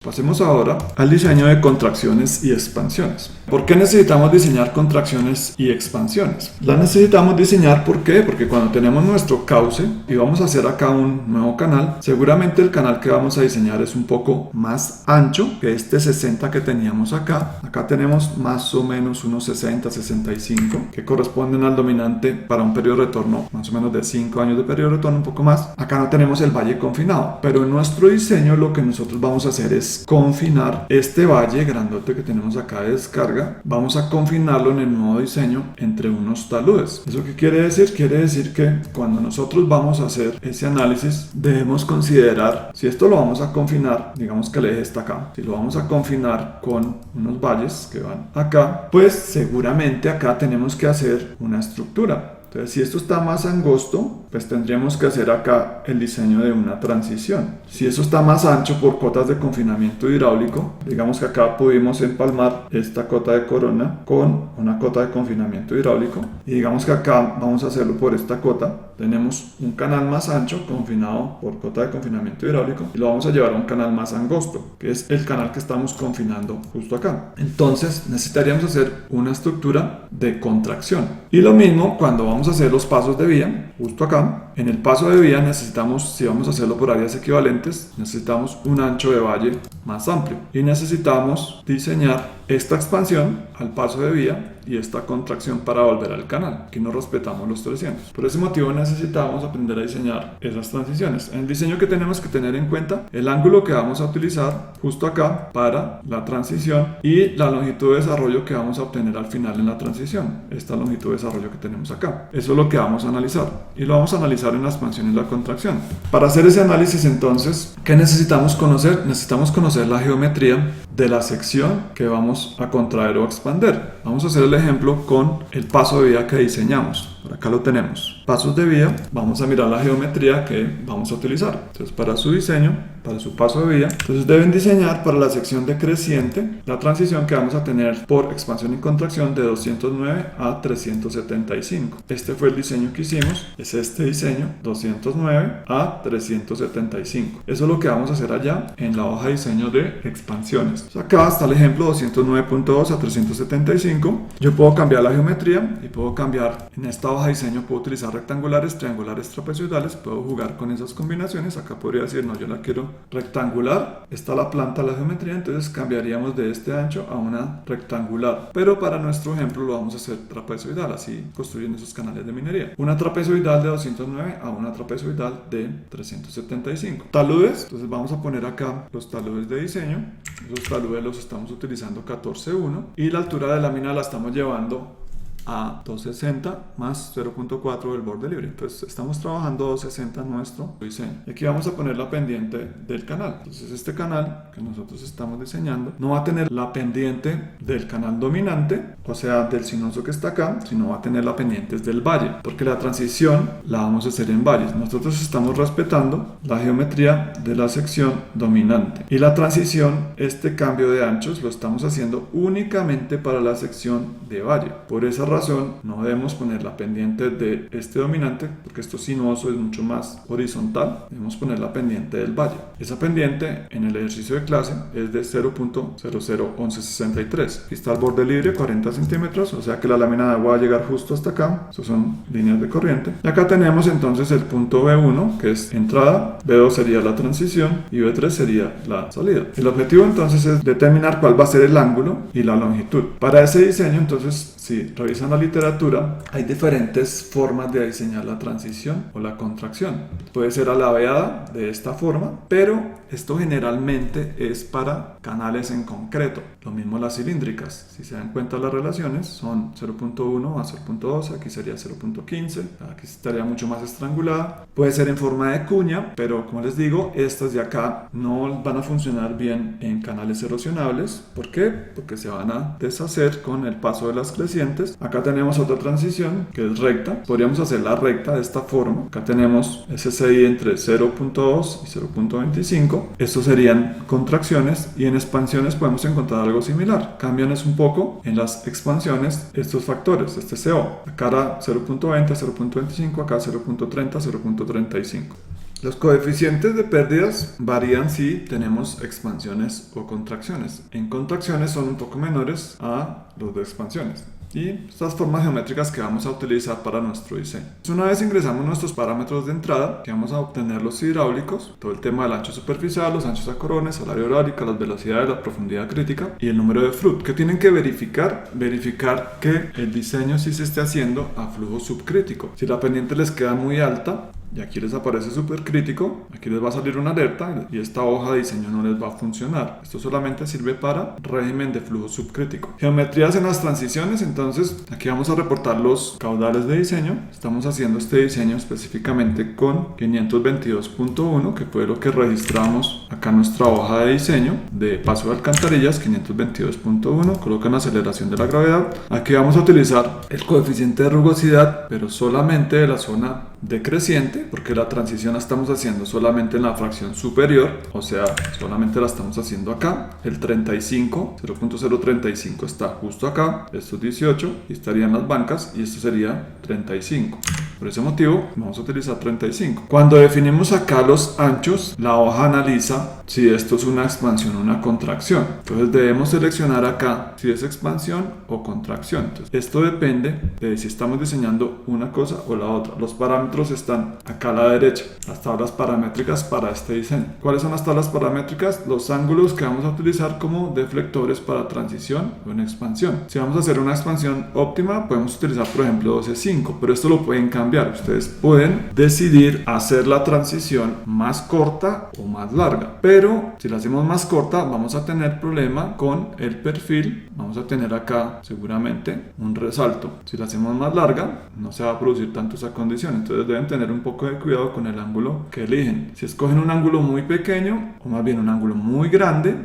Pasemos ahora al diseño de contracciones y expansiones. ¿Por qué necesitamos diseñar contracciones y expansiones? Las necesitamos diseñar, ¿por qué? Porque cuando tenemos nuestro cauce y vamos a hacer acá un nuevo canal, seguramente el canal que vamos a diseñar es un poco más ancho que este 60 que teníamos acá. Acá tenemos más o menos unos 60, 65 que corresponden al dominante para un periodo de retorno más o menos de 5 años de periodo de retorno, un poco más. Acá no tenemos el valle confinado, pero en nuestro diseño lo que nosotros vamos a hacer es confinar este valle grandote que tenemos acá de descarga. Vamos a confinarlo en el nuevo diseño entre unos taludes. ¿Eso qué quiere decir? Quiere decir que cuando nosotros vamos a hacer ese análisis debemos considerar si esto lo vamos a confinar, digamos que el eje está acá, si lo vamos a confinar con unos valles que van acá, pues seguramente acá tenemos que hacer una estructura. Entonces, si esto está más angosto, pues tendríamos que hacer acá el diseño de una transición. Si eso está más ancho por cotas de confinamiento hidráulico, digamos que acá pudimos empalmar esta cota de corona con una cota de confinamiento hidráulico. Y digamos que acá vamos a hacerlo por esta cota. Tenemos un canal más ancho confinado por cota de confinamiento hidráulico y lo vamos a llevar a un canal más angosto, que es el canal que estamos confinando justo acá. Entonces, necesitaríamos hacer una estructura de contracción. Y lo mismo cuando vamos a hacer los pasos de vía, justo acá. En el paso de vía necesitamos, si vamos a hacerlo por áreas equivalentes, necesitamos un ancho de valle más amplio y necesitamos diseñar esta expansión al paso de vía y esta contracción para volver al canal. Aquí no respetamos los 300. Por ese motivo necesitamos aprender a diseñar esas transiciones. En el diseño que tenemos que tener en cuenta el ángulo que vamos a utilizar justo acá para la transición y la longitud de desarrollo que vamos a obtener al final en la transición. Esta longitud de desarrollo que tenemos acá. Eso es lo que vamos a analizar y lo vamos a analizar en la expansión y la contracción. Para hacer ese análisis entonces, ¿qué necesitamos conocer? Necesitamos conocer la geometría de la sección que vamos a contraer o expander. Vamos a hacer el ejemplo con el paso de vía que diseñamos. Por acá lo tenemos. Pasos de vía, vamos a mirar la geometría que vamos a utilizar. Entonces, para su diseño, para su paso de vía, entonces deben diseñar para la sección decreciente la transición que vamos a tener por expansión y contracción de 209 a 375. Este fue el diseño que hicimos, es este diseño, 209 a 375. Eso es lo que vamos a hacer allá en la hoja de diseño de expansiones. Entonces, acá está el ejemplo 209.2 a 375. Yo puedo cambiar la geometría y puedo cambiar en esta hoja de diseño, puedo utilizar rectangulares, triangulares, trapezoidales, puedo jugar con esas combinaciones. Acá podría decir, no, yo la quiero rectangular, está la planta, la geometría, entonces cambiaríamos de este ancho a una rectangular, pero para nuestro ejemplo lo vamos a hacer trapezoidal, así construyen esos canales de minería. Una trapezoidal de 209 a una trapezoidal de 375. Taludes, entonces vamos a poner acá los taludes de diseño. Esos taludes los estamos utilizando 14.1 y la altura de lámina la estamos llevando a 260 más 0.4 del borde libre. Entonces estamos trabajando 260 en nuestro diseño. Y aquí vamos a poner la pendiente del canal. Entonces este canal que nosotros estamos diseñando no va a tener la pendiente del canal dominante, o sea del sinuoso que está acá, sino va a tener la pendiente del valle, porque la transición la vamos a hacer en valles. Nosotros estamos respetando la geometría de la sección dominante y la transición, este cambio de anchos lo estamos haciendo únicamente para la sección de valle. Por esa razón no debemos poner la pendiente de este dominante, porque esto sinuoso es mucho más horizontal. Debemos poner la pendiente del valle. Esa pendiente en el ejercicio de clase es de 0.001163. Aquí está el borde libre, 40 centímetros, o sea que la lámina de agua va a llegar justo hasta acá. Estos son líneas de corriente. Y acá tenemos entonces el punto B1, que es entrada, B2 sería la transición y B3 sería la salida. El objetivo entonces es determinar cuál va a ser el ángulo y la longitud. Para ese diseño, entonces, si revisan la literatura, hay diferentes formas de diseñar la transición o la contracción. Puede ser alabeada de esta forma, pero esto generalmente es para canales en concreto. Lo mismo las cilíndricas. Si se dan cuenta las relaciones, son 0.1 a 0.2, aquí sería 0.15, aquí estaría mucho más estrangulada. Puede ser en forma de cuña, pero como les digo, estas de acá no van a funcionar bien en canales erosionables. ¿Por qué? Porque se van a deshacer con el paso de las crecientes. Acá tenemos otra transición que es recta. Podríamos hacerla recta de esta forma. Acá tenemos SSI entre 0.2 y 0.25. Estos serían contracciones y en expansiones podemos encontrar algo similar. Cambian es un poco en las expansiones estos factores, este CO. Acá era 0.20, 0.25, acá 0.30, 0.35. Los coeficientes de pérdidas varían si tenemos expansiones o contracciones. En contracciones son un poco menores a los de expansiones. Y estas formas geométricas que vamos a utilizar para nuestro diseño. Una vez ingresamos nuestros parámetros de entrada, que vamos a obtener los hidráulicos, todo el tema del ancho superficial, los anchos acorones, el área horárica, las velocidades, la profundidad crítica y el número de FRUT. ¿Qué tienen que verificar? Verificar que el diseño sí se esté haciendo a flujo subcrítico. Si la pendiente les queda muy alta, y aquí les aparece supercrítico, aquí les va a salir una alerta y esta hoja de diseño no les va a funcionar. Esto solamente sirve para régimen de flujo subcrítico. Geometrías en las transiciones, entonces aquí vamos a reportar los caudales de diseño. Estamos haciendo este diseño específicamente con 522.1, que fue lo que registramos acá en nuestra hoja de diseño de paso de alcantarillas, 522.1, colocan aceleración de la gravedad. Aquí vamos a utilizar el coeficiente de rugosidad, pero solamente de la zona decreciente, porque la transición la estamos haciendo solamente en la fracción superior, o sea, solamente la estamos haciendo acá. El 35, 0.035 está justo acá, esto es 18 y estarían las bancas y esto sería 35. Por ese motivo vamos a utilizar 35. Cuando definimos acá los anchos, la hoja analiza si esto es una expansión o una contracción. Entonces debemos seleccionar acá si es expansión o contracción. Entonces, esto depende de si estamos diseñando una cosa o la otra. Los parámetros están acá a la derecha, las tablas paramétricas para este diseño. ¿Cuáles son las tablas paramétricas? Los ángulos que vamos a utilizar como deflectores para transición o en expansión. Si vamos a hacer una expansión óptima, podemos utilizar por ejemplo 12.5, pero esto lo pueden cambiar. Ustedes pueden decidir hacer la transición más corta o más larga, pero si la hacemos más corta vamos a tener problema con el perfil. Vamos a tener acá seguramente un resalto. Si la hacemos más larga no se va a producir tanto esa condición, entonces deben tener un poco de cuidado con el ángulo que eligen. Si escogen un ángulo muy pequeño o más bien un ángulo muy grande,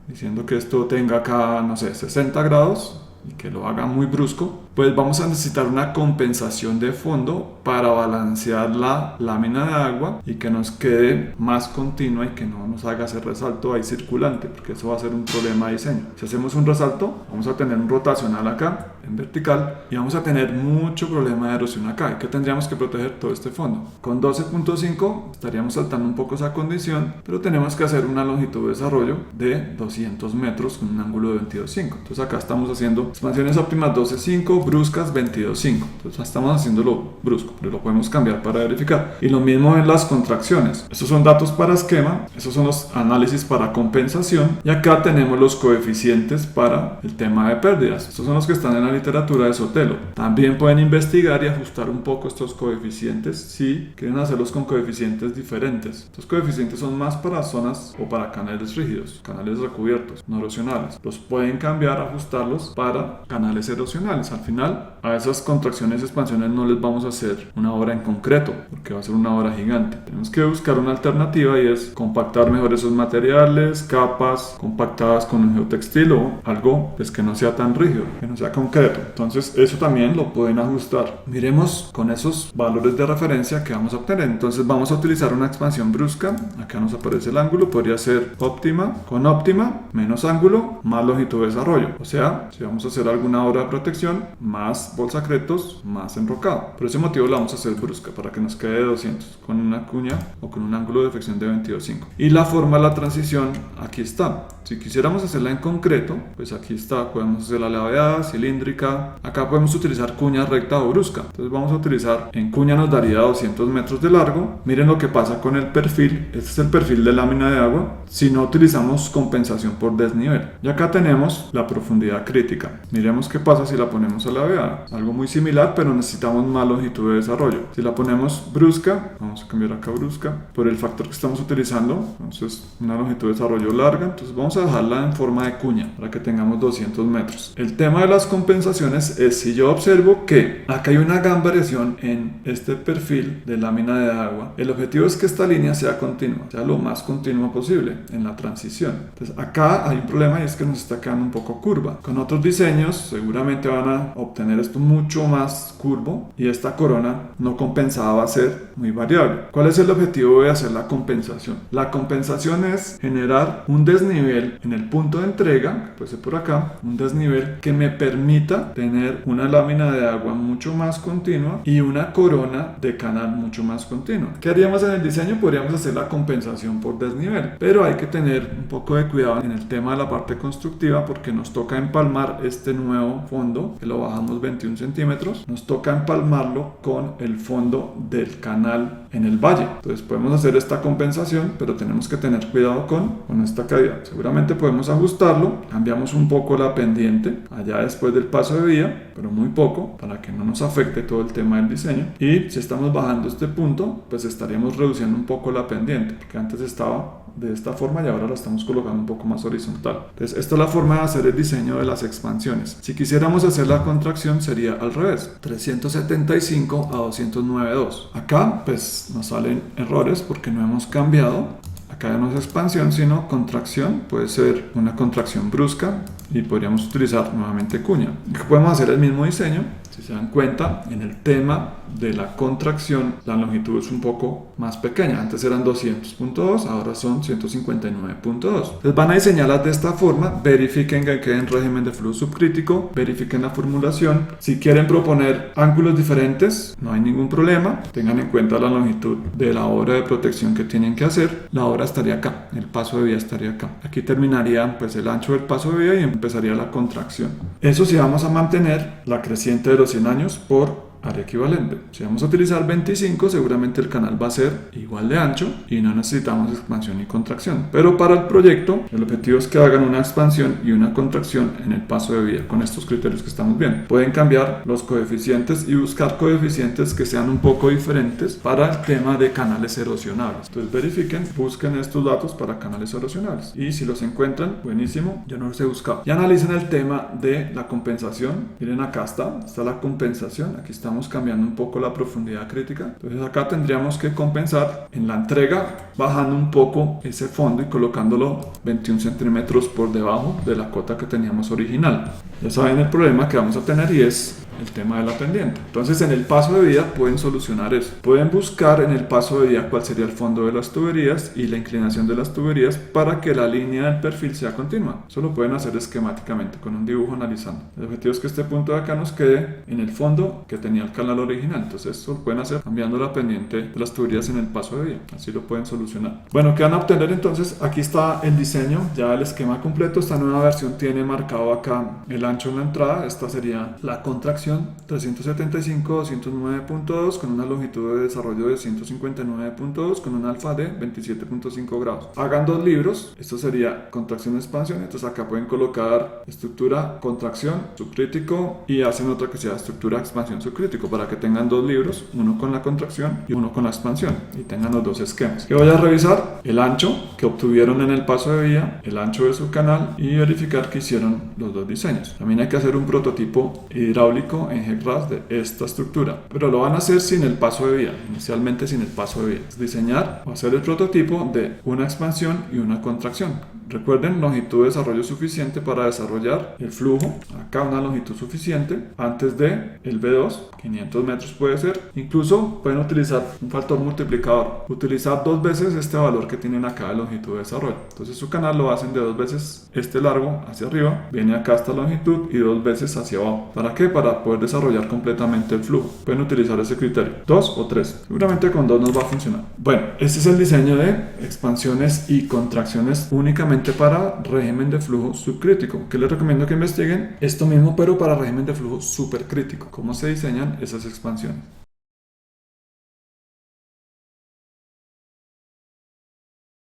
diciendo que esto tenga acá, no sé, 60 grados y que lo haga muy brusco, pues vamos a necesitar una compensación de fondo para balancear la lámina de agua y que nos quede más continua y que no nos haga ese resalto ahí circulante, porque eso va a ser un problema de diseño. Si hacemos un resalto, vamos a tener un rotacional acá en vertical y vamos a tener mucho problema de erosión acá, y que tendríamos que proteger todo este fondo. Con 12.5 estaríamos saltando un poco esa condición, pero tenemos que hacer una longitud de desarrollo de 200 metros con un ángulo de 22.5. Entonces acá estamos haciendo expansiones óptimas 12.5, bruscas 22.5. Entonces estamos haciéndolo brusco, pero lo podemos cambiar para verificar. Y lo mismo en las contracciones. Estos son datos para esquema, estos son los análisis para compensación, y acá tenemos los coeficientes para el tema de pérdidas. Estos son los que están en la literatura de Sotelo. También pueden investigar y ajustar un poco estos coeficientes si quieren hacerlos con coeficientes diferentes. Estos coeficientes son más para zonas o para canales rígidos, canales recubiertos, no erosionales. Los pueden cambiar, ajustarlos para canales erosionales. Al final, a esas contracciones y expansiones no les vamos a hacer una obra en concreto, porque va a ser una obra gigante. Tenemos que buscar una alternativa y es compactar mejor esos materiales, capas compactadas con un geotextil o algo pues que no sea tan rígido, que no sea concreto. Entonces eso también lo pueden ajustar. Miremos con esos valores de referencia que vamos a obtener. Entonces vamos a utilizar una expansión brusca. Acá nos aparece el ángulo, podría ser óptima, con óptima, menos ángulo, más longitud de desarrollo. O sea, si vamos a hacer alguna obra de protección, más bolsacretos, más enrocado. Por ese motivo la vamos a hacer brusca para que nos quede de 200 con una cuña o con un ángulo de deflexión de 22.5. Y la forma de la transición aquí está. Si quisiéramos hacerla en concreto, pues aquí está, podemos hacer la ladeada, cilíndrica. Acá podemos utilizar cuña recta o brusca. Entonces vamos a utilizar, en cuña nos daría 200 metros de largo. Miren lo que pasa con el perfil. Este es el perfil de lámina de agua si no utilizamos compensación por desnivel. Y acá tenemos la profundidad crítica. Miremos qué pasa si la ponemos a ladeada. Algo muy similar, pero necesitamos más longitud de desarrollo. Si la ponemos brusca, vamos a cambiar acá brusca, por el factor que estamos utilizando, entonces una longitud de desarrollo larga, entonces vamos a dejarla en forma de cuña para que tengamos 200 metros. El tema de las compensaciones es si yo observo que acá hay una gran variación en este perfil de lámina de agua, el objetivo es que esta línea sea continua, sea lo más continua posible en la transición. Entonces acá hay un problema y es que nos está quedando un poco curva. Con otros diseños seguramente van a obtener esto mucho más curvo y esta corona no compensada va a ser muy variable. ¿Cuál es el objetivo de hacer la compensación? La compensación es generar un desnivel en el punto de entrega, que puede ser por acá, un desnivel que me permita tener una lámina de agua mucho más continua y una corona de canal mucho más continua. ¿Qué haríamos en el diseño? Podríamos hacer la compensación por desnivel, pero hay que tener un poco de cuidado en el tema de la parte constructiva porque nos toca empalmar este nuevo fondo, que lo bajamos 21 centímetros, nos toca empalmarlo con el fondo del canal en el valle. Entonces podemos hacer esta compensación, pero tenemos que tener cuidado con esta caída. Seguramente podemos ajustarlo, cambiamos un poco la pendiente allá después del paso de vía, pero muy poco, para que no nos afecte todo el tema del diseño. Y si estamos bajando este punto, pues estaríamos reduciendo un poco la pendiente, porque antes estaba de esta forma y ahora la estamos colocando un poco más horizontal. Entonces esta es la forma de hacer el diseño de las expansiones. Si quisiéramos hacer la contracción sería al revés, 375 a 209.2. Acá pues nos salen errores porque no hemos cambiado. Acá ya no es expansión sino contracción, puede ser una contracción brusca y podríamos utilizar nuevamente cuña. Podemos hacer el mismo diseño. Si se dan cuenta, en el tema de la contracción, la longitud es un poco más pequeña. Antes eran 200.2, ahora son 159.2. Entonces van a diseñarlas de esta forma. Verifiquen que quede en régimen de flujo subcrítico. Verifiquen la formulación. Si quieren proponer ángulos diferentes, no hay ningún problema. Tengan en cuenta la longitud de la obra de protección que tienen que hacer. La obra estaría acá, el paso de vía estaría acá. Aquí terminaría pues el ancho del paso de vía y empezaría la contracción. Eso sí, vamos a mantener la creciente de los 100 años por área equivalente. Si vamos a utilizar 25, seguramente el canal va a ser igual de ancho y no necesitamos expansión y contracción. Pero para el proyecto, el objetivo es que hagan una expansión y una contracción en el paso de vía con estos criterios que estamos viendo. Pueden cambiar los coeficientes y buscar coeficientes que sean un poco diferentes para el tema de canales erosionables. Entonces verifiquen, busquen estos datos para canales erosionables y si los encuentran, buenísimo, yo no los he buscado. Y analicen el tema de la compensación. Miren, acá está la compensación, aquí estamos cambiando un poco la profundidad crítica. Entonces acá tendríamos que compensar en la entrega bajando un poco ese fondo y colocándolo 21 centímetros por debajo de la cota que teníamos original. Ya saben el problema que vamos a tener y es el tema de la pendiente. Entonces en el paso de vía pueden solucionar eso. Pueden buscar en el paso de vía cuál sería el fondo de las tuberías y la inclinación de las tuberías para que la línea del perfil sea continua. Eso lo pueden hacer esquemáticamente con un dibujo analizando. El objetivo es que este punto de acá nos quede en el fondo que tenía el canal original. Entonces eso lo pueden hacer cambiando la pendiente de las tuberías en el paso de vía. Así lo pueden solucionar. Bueno, ¿qué van a obtener entonces? Aquí está el diseño, ya el esquema completo. Esta nueva versión tiene marcado acá el ancho en la entrada. Esta sería la contracción 375 209.2 con una longitud de desarrollo de 159.2 con un alfa de 27.5 grados. Hagan dos libros, esto sería contracción expansión, entonces acá pueden colocar estructura contracción subcrítico y hacen otra que sea estructura expansión subcrítico para que tengan dos libros, uno con la contracción y uno con la expansión y tengan los dos esquemas. Que voy a revisar el ancho que obtuvieron en el paso de vía, el ancho de su canal y verificar que hicieron los dos diseños. También hay que hacer un prototipo hidráulico en GECRAS de esta estructura, pero lo van a hacer sin el paso de vía, inicialmente sin el paso de vía. Es diseñar o hacer el prototipo de una expansión y una contracción. Recuerden, longitud de desarrollo suficiente para desarrollar el flujo. Acá una longitud suficiente antes de el B2, 500 metros puede ser. Incluso pueden utilizar un factor multiplicador, utilizar dos veces este valor que tienen acá de longitud de desarrollo. Entonces su canal lo hacen de dos veces este largo hacia arriba, viene acá esta longitud y dos veces hacia abajo. ¿Para qué? Para poder desarrollar completamente el flujo. Pueden utilizar ese criterio, 2 o 3. Seguramente con 2 nos va a funcionar. Bueno, este es el diseño de expansiones y contracciones únicamente para régimen de flujo subcrítico. Que les recomiendo que investiguen esto mismo, pero para régimen de flujo supercrítico. Cómo se diseñan esas expansiones.